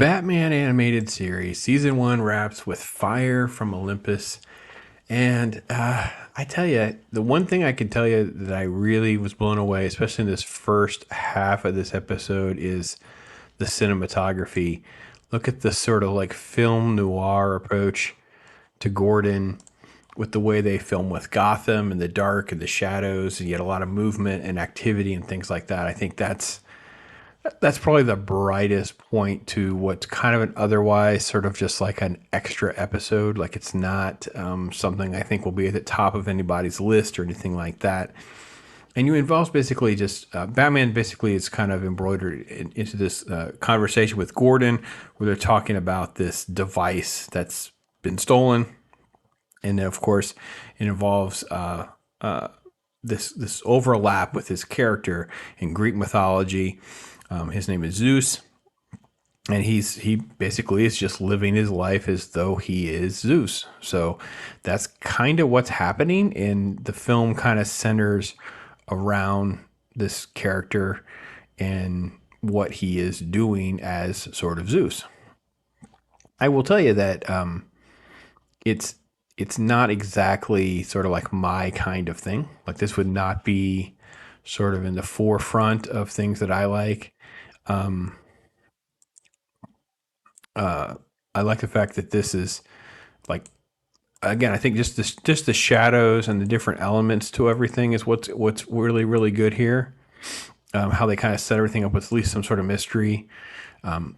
Batman animated series season 1 wraps with fire from Olympus. And I tell you, the one thing I can tell you that I really was blown away, especially in this first half of this episode, is the cinematography. Look at the sort of like film noir approach to Gordon with the way they film with Gotham and the dark and the shadows, and you get a lot of movement and activity and things like that. I think that's probably the brightest point to what's kind of an otherwise sort of just like an extra episode. Like it's not something I think will be at the top of anybody's list or anything like that. And you involves basically just Batman basically is kind of embroidered into this conversation with Gordon where they're talking about this device that's been stolen. And then, of course, it involves this overlap with his character in Greek mythology. His name is Zeus, and he basically is just living his life as though he is Zeus. So that's kind of what's happening, and the film kind of centers around this character and what he is doing as sort of Zeus. I will tell you that it's not exactly sort of like my kind of thing. Like this would not be sort of in the forefront of things that I like. I like the fact that this is like, again, I think just the shadows and the different elements to everything is what's really, really good here. How they kind of set everything up with at least some sort of mystery.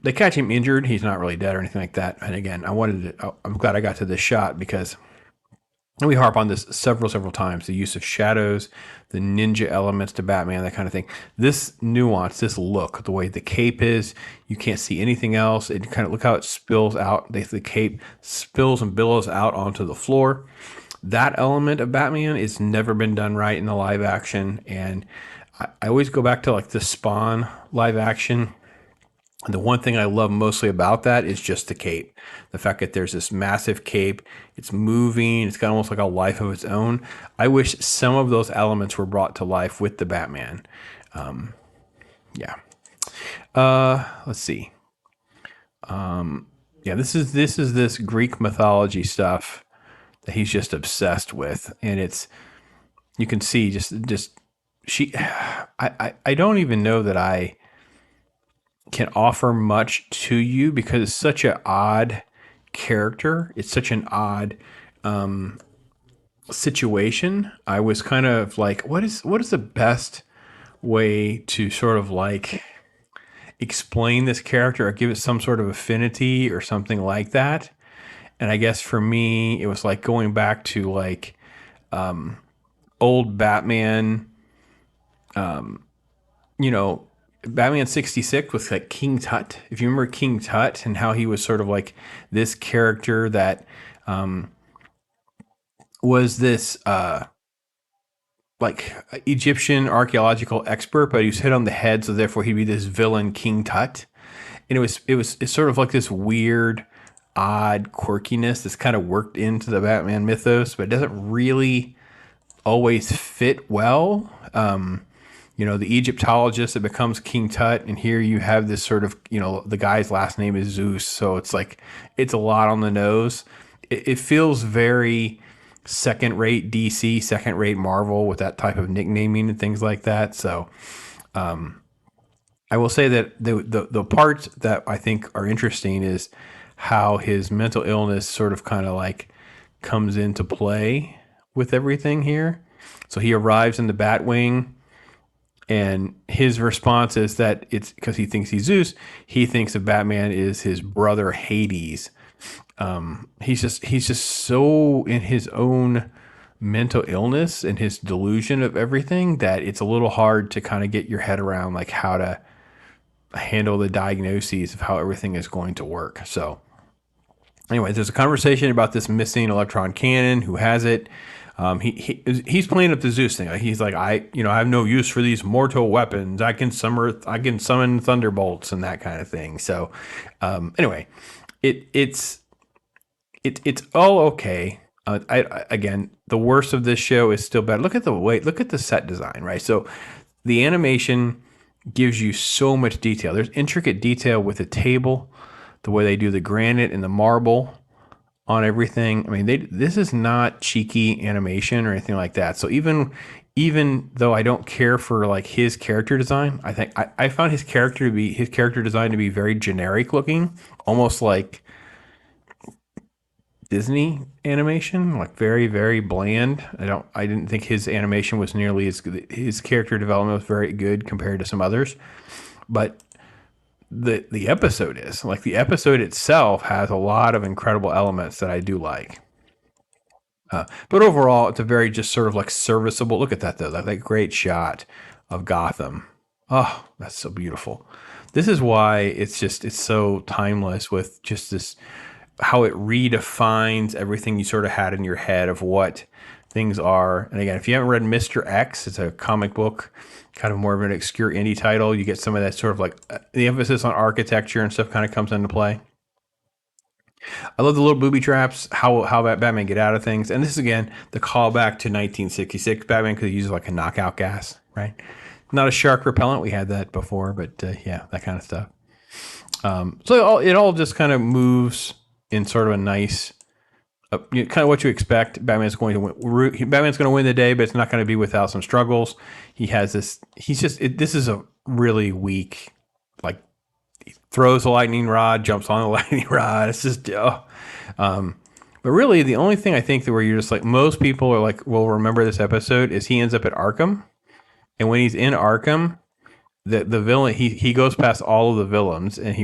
They catch him injured. He's not really dead or anything like that. And again, I'm glad I got to this shot because and we harp on this several times, the use of shadows, the ninja elements to Batman, that kind of thing. This nuance, this look, the way the cape is, you can't see anything else. It kind of, look how it spills out. The cape spills and billows out onto the floor. That element of Batman has never been done right in the live action. And I always go back to like the Spawn live action. And the one thing I love mostly about that is just the cape. The fact that there's this massive cape, it's moving, it's got almost like a life of its own. I wish some of those elements were brought to life with the Batman. Yeah. Let's see. Yeah, this is this Greek mythology stuff that he's just obsessed with. And you can see just she, I don't even know that I can offer much to you because it's such an odd character. It's such an odd situation. I was kind of like, what is the best way to sort of like explain this character or give it some sort of affinity or something like that? And I guess for me, it was like going back to like old Batman, Batman 66 with like King Tut. If you remember King Tut and how he was sort of like this character that was this like Egyptian archaeological expert, but he was hit on the head, so therefore he'd be this villain King Tut. And it's sort of like this weird, odd quirkiness that's kind of worked into the Batman mythos, but it doesn't really always fit well. The Egyptologist that becomes King Tut, and here you have this sort of, the guy's last name is Zeus, so it's like, it's a lot on the nose. It feels very second-rate DC, second-rate Marvel with that type of nicknaming and things like that. So I will say that the parts that I think are interesting is how his mental illness sort of kind of like comes into play with everything here. So he arrives in the Batwing, and his response is that it's because he thinks he's Zeus. He thinks that Batman is his brother Hades. He's just so in his own mental illness and his delusion of everything that it's a little hard to kind of get your head around like how to handle the diagnoses of how everything is going to work. So anyway, there's a conversation about this missing electron cannon. Who has it? He's playing up the Zeus thing. He's like, I have no use for these mortal weapons. I can summon thunderbolts and that kind of thing. So, anyway, it's all okay. Again, the worst of this show is still better. Look at the set design, right? So the animation gives you so much detail. There's intricate detail with the table. the way they do the granite and the marble on everything. I mean, this is not cheeky animation or anything like that. So even though I don't care for like his character design, I think I found his character design to be very generic looking, almost like Disney animation, like very, very bland. I didn't think his animation was nearly as good. His character development was very good compared to some others, but the episode is like the episode itself has a lot of incredible elements that I do like. But overall, it's a very just sort of like serviceable. Look at that though, that great shot of Gotham. Oh, that's so beautiful. This is why it's so timeless with just this how it redefines everything you sort of had in your head of what things are. And again, if you haven't read Mr. X, it's a comic book, kind of more of an obscure indie title. You get some of that sort of like the emphasis on architecture and stuff kind of comes into play. I love the little booby traps, how Batman get out of things. And this is, again, the callback to 1966 Batman because he uses like a knockout gas, right? Not a shark repellent. We had that before, but yeah, that kind of stuff. So it all just kind of moves in sort of a nice, kind of what you expect. Batman's going to win. Batman's going to win the day, but it's not going to be without some struggles. He has this. This is a really weak, like, he throws a lightning rod, jumps on the lightning rod. It's just, but really, the only thing I think that where you're just like most people are like will remember this episode is he ends up at Arkham, and when he's in Arkham, the villain he goes past all of the villains, and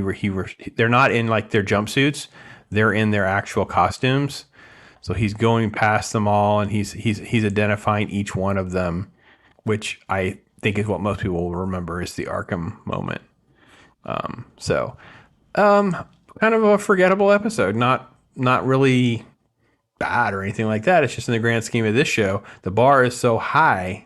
they're not in like their jumpsuits. They're in their actual costumes. So he's going past them all and he's identifying each one of them, which I think is what most people will remember is the Arkham moment. Kind of a forgettable episode, not really bad or anything like that. It's just in the grand scheme of this show, the bar is so high.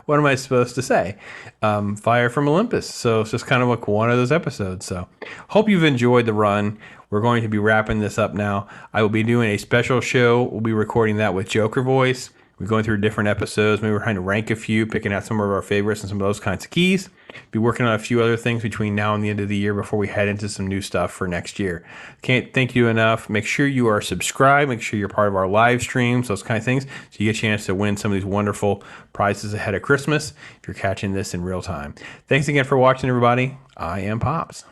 What am I supposed to say? Fire from Olympus. So it's just kind of like one of those episodes. So hope you've enjoyed the run. We're going to be wrapping this up now. I will be doing a special show. We'll be recording that with Joker voice. We're going through different episodes. Maybe we're trying to rank a few, picking out some of our favorites and some of those kinds of keys. Be working on a few other things between now and the end of the year before we head into some new stuff for next year. Can't thank you enough. Make sure you are subscribed. Make sure you're part of our live streams, those kind of things, so you get a chance to win some of these wonderful prizes ahead of Christmas if you're catching this in real time. Thanks again for watching, everybody. I am Pops.